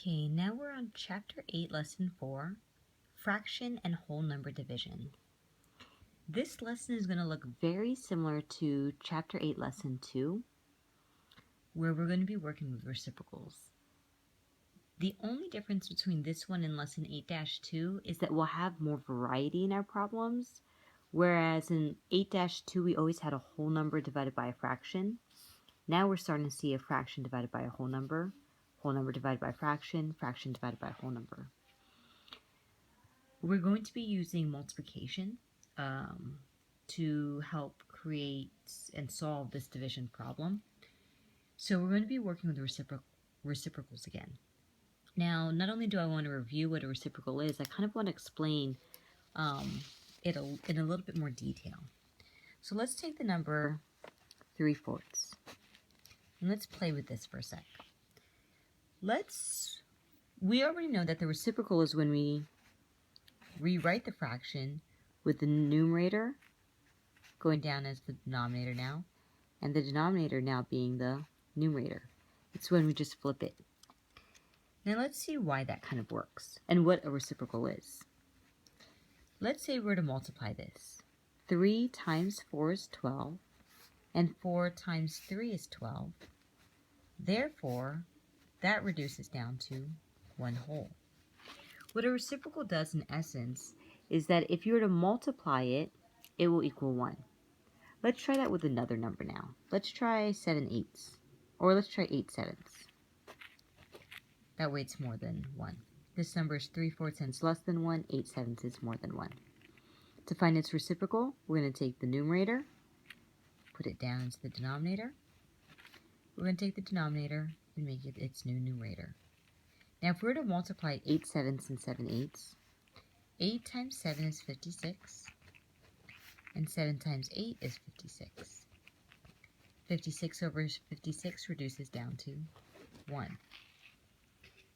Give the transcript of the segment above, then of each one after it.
Okay, now we're on Chapter 8, Lesson 4, Fraction and Whole Number Division. This lesson is going to look very similar to Chapter 8, Lesson 2, where we're going to be working with reciprocals. The only difference between this one and Lesson 8-2 is that we'll have more variety in our problems, whereas in 8-2 we always had a whole number divided by a fraction. Now we're starting to see a fraction divided by a whole number divided by a fraction, fraction divided by a whole number. We're going to be using multiplication to help create and solve this division problem. So we're going to be working with reciprocals again. Now, not only do I want to review what a reciprocal is, I kind of want to explain it in a little bit more detail. So let's take the number 3/4 and let's play with this for a sec. We already know that the reciprocal is when we rewrite the fraction with the numerator going down as the denominator now, and the denominator now being the numerator. It's when we just flip it. Now let's see why that kind of works and what a reciprocal is. Let's say we're to multiply this. 3 times 4 is 12, and 4 times 3 is 12. Therefore, that reduces down to 1 whole. What a reciprocal does in essence is that if you were to multiply it, it will equal 1. Let's try that with another number now. Let's try 7/8, or let's try 8/7. That way it's more than 1. This number is 3/4 less than 1, 8/7 is more than 1. To find its reciprocal, we're going to take the numerator, put it down into the denominator. We're going to take the denominator and make it its new numerator. Now if we were to multiply 8/7 and 7/8, 8 times 7 is 56, and 7 times 8 is 56. 56 over 56 reduces down to 1.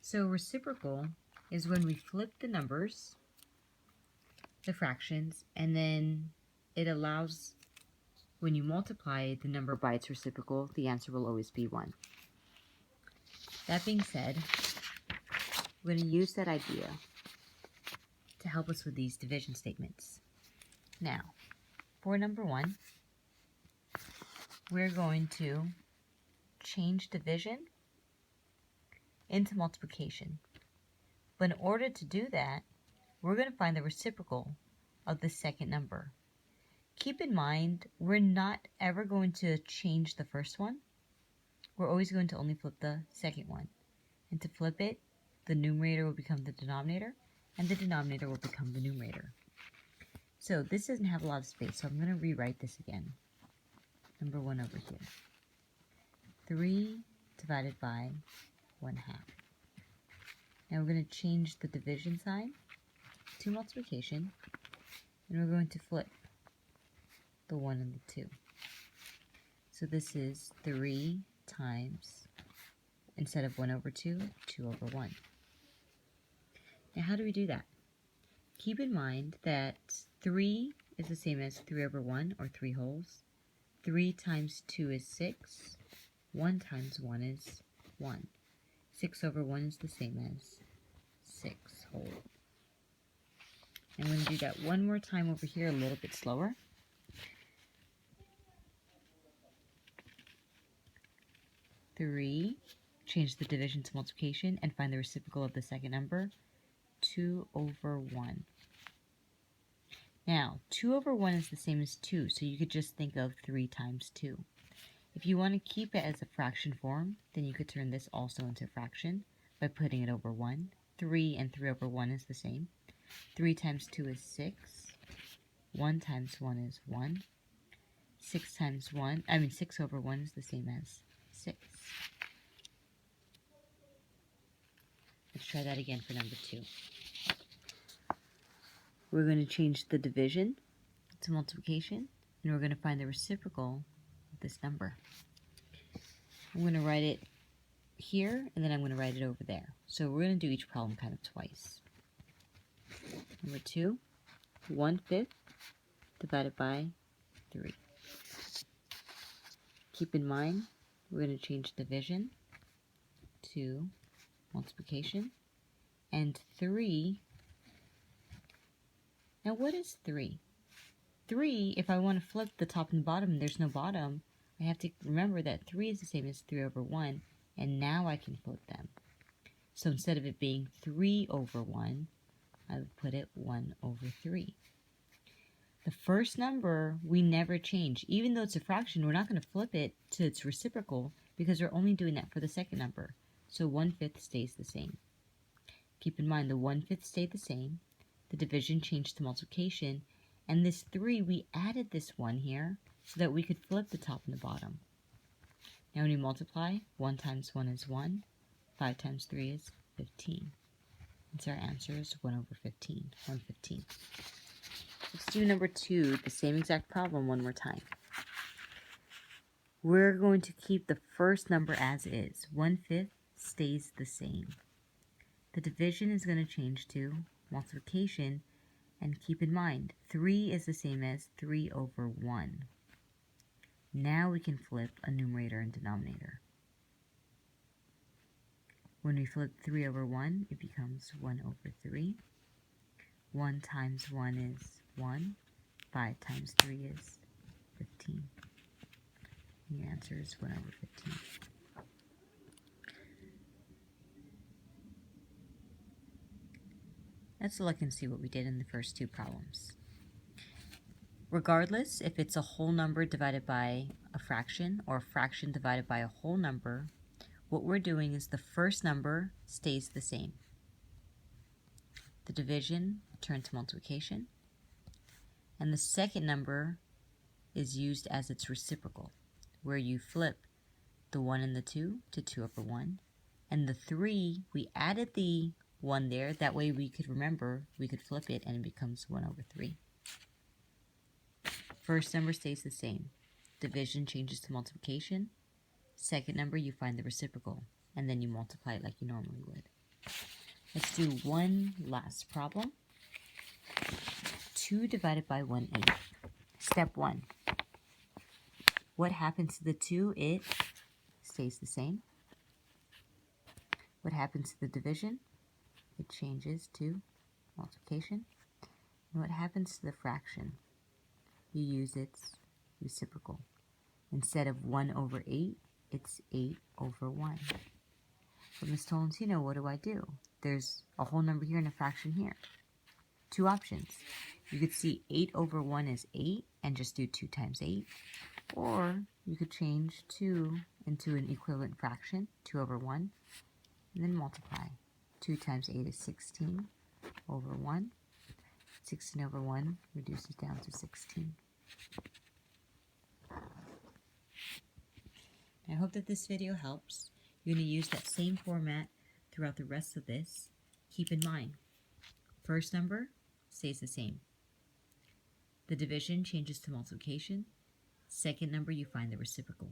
So reciprocal is when we flip the numbers, the fractions, and then it allows, when you multiply the number by its reciprocal, the answer will always be 1. That being said, we're going to use that idea to help us with these division statements. Now, for number 1, we're going to change division into multiplication. But in order to do that, we're going to find the reciprocal of the second number. Keep in mind, we're not ever going to change the first one. We're always going to only flip the second one. And to flip it, the numerator will become the denominator, and the denominator will become the numerator. So this doesn't have a lot of space, so I'm going to rewrite this again. Number 1 over here. 3 divided by 1/2. Now we're going to change the division sign to multiplication, and we're going to flip the 1 and the 2. So this is 3 times, instead of 1 over 2, 2 over 1. Now how do we do that? Keep in mind that 3 is the same as 3 over 1, or 3 wholes. 3 times 2 is 6. 1 times 1 is 1. 6 over 1 is the same as 6 whole. I'm going to do that one more time over here, a little bit slower. Change the division to multiplication and find the reciprocal of the second number, 2 over 1. Now, 2 over 1 is the same as 2, so you could just think of 3 times 2. If you want to keep it as a fraction form, then you could turn this also into a fraction by putting it over 1. 3 and 3 over 1 is the same. 3 times 2 is 6. 1 times 1 is 1. 6 over 1 is the same as 6. Let's try that again for number 2. We're going to change the division to multiplication, and we're going to find the reciprocal of this number. I'm going to write it here, and then I'm going to write it over there. So we're going to do each problem kind of twice. Number 2, 1/5 divided by 3. Keep in mind, we're going to change division to multiplication, and 3. Now what is 3? 3, if I want to flip the top and bottom and there's no bottom, I have to remember that 3 is the same as 3 over 1, and now I can flip them. So instead of it being 3 over 1, I would put it 1 over 3. The first number we never change. Even though it's a fraction, we're not going to flip it to its reciprocal because we're only doing that for the second number. So 1/5 stays the same. Keep in mind the 1/5 stayed the same. The division changed to multiplication. And this 3, we added this 1 here so that we could flip the top and the bottom. Now when you multiply, 1 times 1 is 1. 5 times 3 is 15. And so our answer is 1 over 15, 1/15. Let's do number 2, the same exact problem one more time. We're going to keep the first number as is. 1/5 stays the same. The division is going to change to multiplication, and keep in mind, 3 is the same as 3 over 1. Now we can flip a numerator and denominator. When we flip 3 over 1, it becomes 1 over 3. 1 times 1 is 1. 5 times 3 is 15. And your answer is 1 over 15. Let's look and see what we did in the first 2 problems. Regardless if it's a whole number divided by a fraction or a fraction divided by a whole number, what we're doing is the first number stays the same. The division turned to multiplication, and the second number is used as its reciprocal, where you flip the 1 and the 2 to 2 over 1, and the 3, we added the 1 there, that way we could remember, we could flip it and it becomes 1 over 3. First number stays the same. Division changes to multiplication. Second number, you find the reciprocal, and then you multiply it like you normally would. Let's do one last problem. 2 divided by 1/8. Step 1. What happens to the 2? It stays the same. What happens to the division? It changes to multiplication. And what happens to the fraction? You use its reciprocal. Instead of 1 over 8, it's 8 over 1. But Ms. Tolentino, what do I do? There's a whole number here and a fraction here. 2 options. You could see 8 over 1 is 8 and just do 2 times 8. Or you could change 2 into an equivalent fraction, 2 over 1, and then multiply. 2 times 8 is 16 over 1. 16 over 1 reduces down to 16. I hope that this video helps. You're going to use that same format throughout the rest of this. Keep in mind, first number stays the same. The division changes to multiplication. Second number, you find the reciprocal.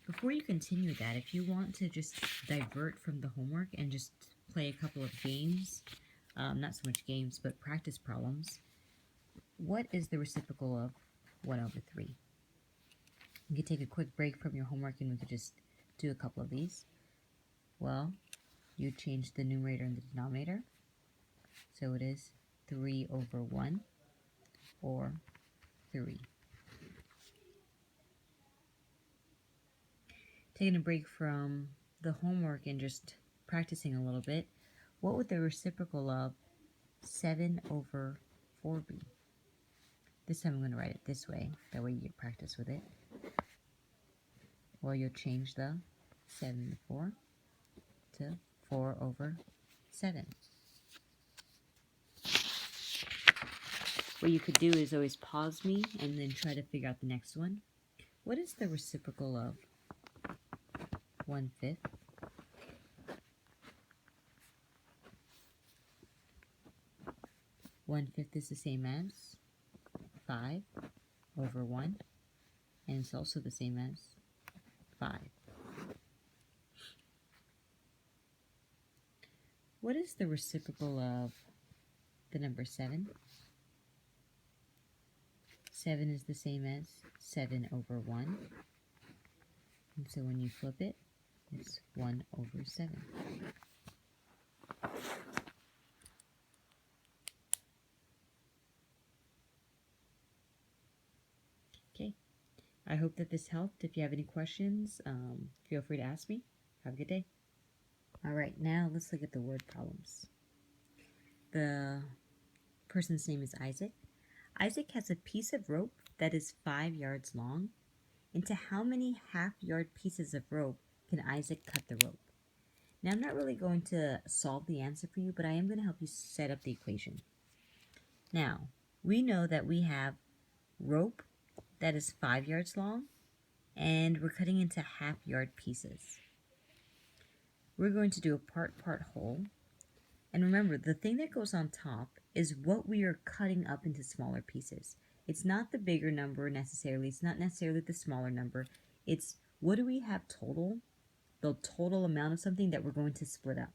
Before you continue that, if you want to just divert from the homework and just play a couple of games, not so much games, but practice problems, what is the reciprocal of 1 over 3? You could take a quick break from your homework and we could just do a couple of these. Well, you change the numerator and the denominator. So it is 3 over 1, or 3. Taking a break from the homework and just practicing a little bit, what would the reciprocal of 7 over 4 be? This time I'm going to write it this way, that way you get practice with it. Well, you'll change the 7 to 4 to 4 over 7. What you could do is always pause me and then try to figure out the next one. What is the reciprocal of 1/5? One-fifth is the same as 5 over 1, and it's also the same as 5. What is the reciprocal of the number 7? 7 is the same as 7 over 1. And so when you flip it, is 1 over 7. Okay, I hope that this helped. If you have any questions, feel free to ask me. Have a good day. All right, now let's look at the word problems. The person's name is Isaac. Isaac has a piece of rope that is 5 yards long. Into how many half-yard pieces of rope can Isaac cut the rope? Now, I'm not really going to solve the answer for you, but I am going to help you set up the equation. Now, we know that we have rope that is 5 yards long, and we're cutting into half-yard pieces. We're going to do a part-part whole. And remember, the thing that goes on top is what we are cutting up into smaller pieces. It's not the bigger number necessarily. It's not necessarily the smaller number. It's what do we have total, the total amount of something that we're going to split up.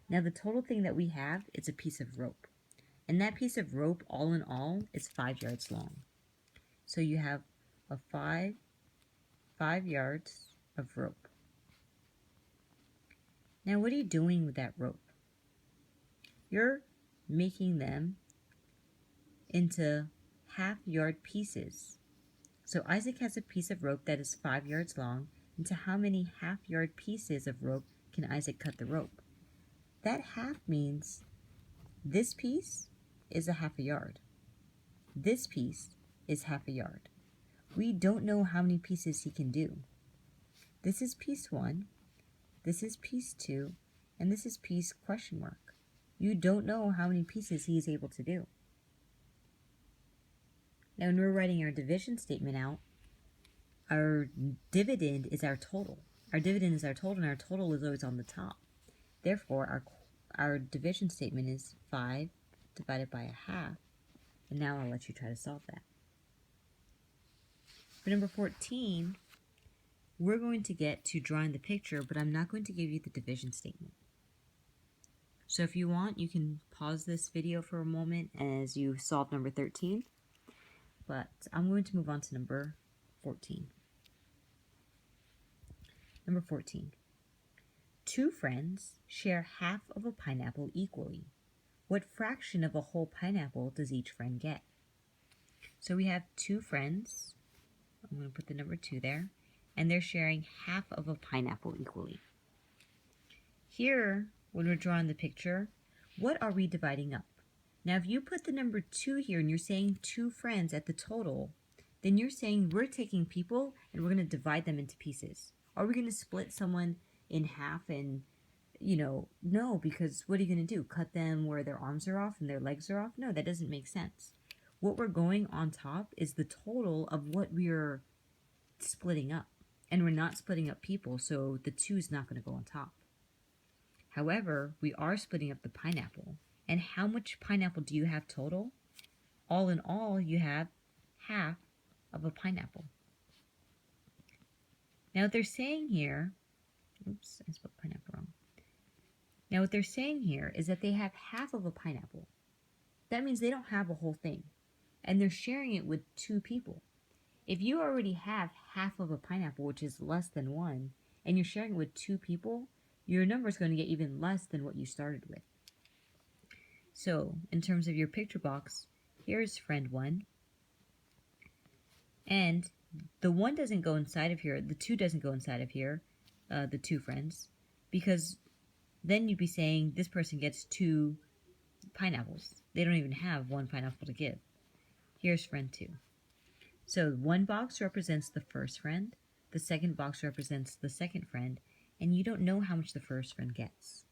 Now, the total thing that we have is a piece of rope. And that piece of rope, all in all, is 5 yards long. So you have a 5 yards of rope. Now, what are you doing with that rope? You're making them into half-yard pieces. So Isaac has a piece of rope that is 5 yards long. Into how many half-yard pieces of rope can Isaac cut the rope? That half means this piece is a half a yard. This piece is half a yard. We don't know how many pieces he can do. This is piece 1, this is piece 2, and this is piece question mark. You don't know how many pieces he is able to do. Now, when we're writing our division statement out, our dividend is our total. Our dividend is our total, and our total is always on the top. Therefore, our division statement is 5 divided by a half. And now I'll let you try to solve that. For number 14, we're going to get to drawing the picture, but I'm not going to give you the division statement. So if you want, you can pause this video for a moment as you solve number 13. But I'm going to move on to number 14. Number 14. 2 friends share half of a pineapple equally. What fraction of a whole pineapple does each friend get? So we have 2 friends. I'm going to put the number 2 there. And they're sharing half of a pineapple equally. Here, when we're drawing the picture, what are we dividing up? Now, if you put the number 2 here and you're saying 2 friends at the total, then you're saying we're taking people and we're going to divide them into pieces. Are we going to split someone in half and, no, because what are you going to do? Cut them where their arms are off and their legs are off? No, that doesn't make sense. What we're going on top is the total of what we're splitting up. And we're not splitting up people, so the 2 is not going to go on top. However, we are splitting up the pineapple. And how much pineapple do you have total? All in all, you have half of a pineapple. Now, what they're saying here, oops, I spelled pineapple wrong. Now, what they're saying here is that they have half of a pineapple. That means they don't have a whole thing. And they're sharing it with 2 people. If you already have half of a pineapple, which is less than 1, and you're sharing it with 2 people, your number is going to get even less than what you started with. So, in terms of your picture box, here's friend 1. And the 1 doesn't go inside of here, the 2 doesn't go inside of here, the 2 friends, because then you'd be saying this person gets 2 pineapples. They don't even have 1 pineapple to give. Here's friend 2. So, one box represents the first friend, the second box represents the second friend, and you don't know how much the first friend gets.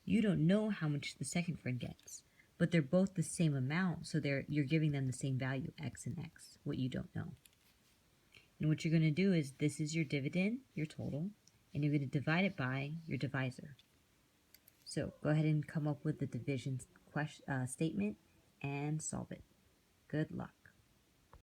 You don't know how much the second friend gets, but they're both the same amount, so you're giving them the same value, x and x, what you don't know. And what you're going to do is, this is your dividend, your total, and you're going to divide it by your divisor. So go ahead and come up with the division statement and solve it. Good luck.